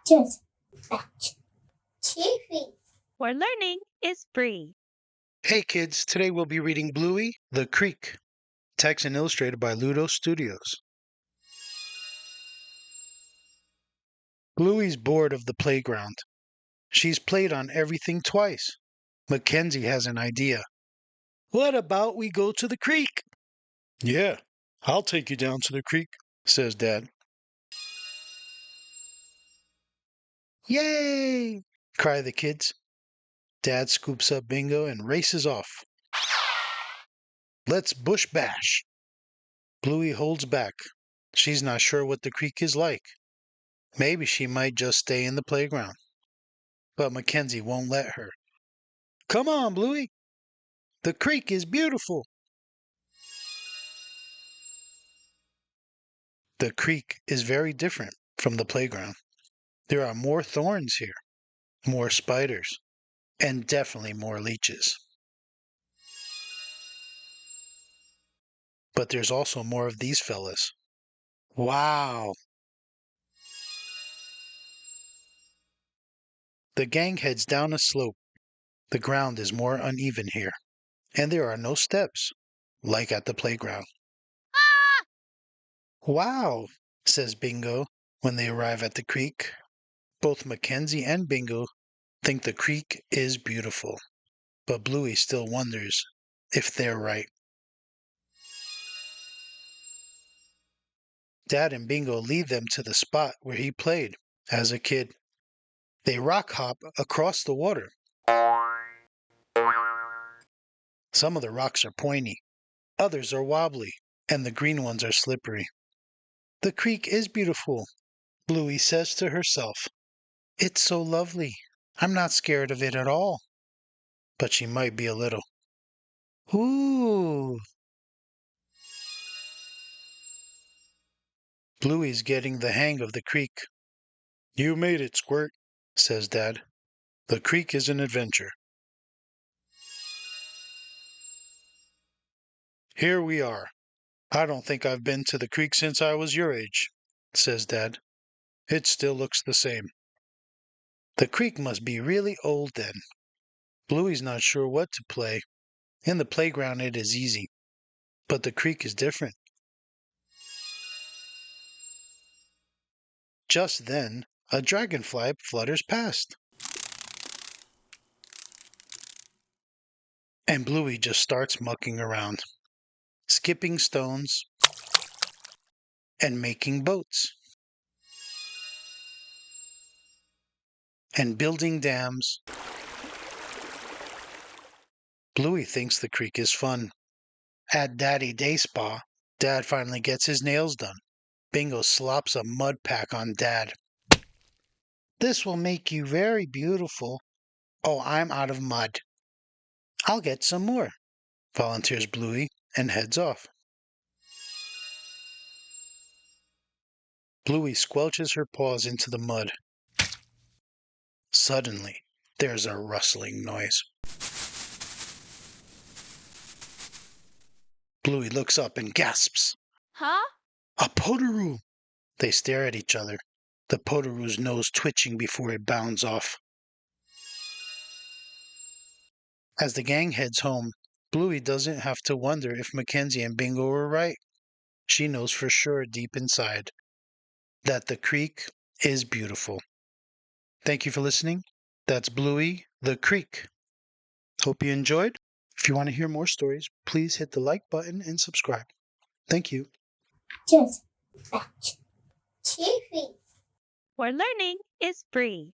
Just batch. Chiefy. Where learning is free. Hey kids, today we'll be reading Bluey, The Creek. Text and illustrated by Ludo Studios. Bluey's bored of the playground. She's played on everything twice. Mackenzie has an idea. What about we go to the creek? Yeah, I'll take you down to the creek, says Dad. Yay! Cry the kids. Dad scoops up Bingo and races off. Let's bush bash. Bluey holds back. She's not sure what the creek is like. Maybe she might just stay in the playground. But Mackenzie won't let her. Come on, Bluey. The creek is beautiful. The creek is very different from the playground. There are more thorns here, more spiders, and definitely more leeches. But there's also more of these fellas. Wow! The gang heads down a slope. The ground is more uneven here, and there are no steps, like at the playground. Ah! Wow, says Bingo when they arrive at the creek. Both Mackenzie and Bingo think the creek is beautiful, but Bluey still wonders if they're right. Dad and Bingo lead them to the spot where he played as a kid. They rock hop across the water. Some of the rocks are pointy, others are wobbly, and the green ones are slippery. The creek is beautiful, Bluey says to herself. It's so lovely. I'm not scared of it at all. But she might be a little. Ooh! Bluey's getting the hang of the creek. You made it, Squirt, says Dad. The creek is an adventure. Here we are. I don't think I've been to the creek since I was your age, says Dad. It still looks the same. The creek must be really old then. Bluey's not sure what to play. In the playground it is easy, but the creek is different. Just then, a dragonfly flutters past. And Bluey just starts mucking around, skipping stones, and making boats, and building dams. Bluey thinks the creek is fun. At Daddy Day Spa, Dad finally gets his nails done. Bingo slops a mud pack on Dad. This will make you very beautiful. Oh, I'm out of mud. I'll get some more, volunteers Bluey, and heads off. Bluey squelches her paws into the mud. Suddenly, there's a rustling noise. Bluey looks up and gasps. Huh? A potoroo! They stare at each other, the potoroo's nose twitching before it bounds off. As the gang heads home, Bluey doesn't have to wonder if Mackenzie and Bingo were right. She knows for sure deep inside that the creek is beautiful. Thank you for listening. That's Bluey, the Creek. Hope you enjoyed. If you want to hear more stories, please hit the like button and subscribe. Thank you. Just batch. Chiefy. Where learning is free.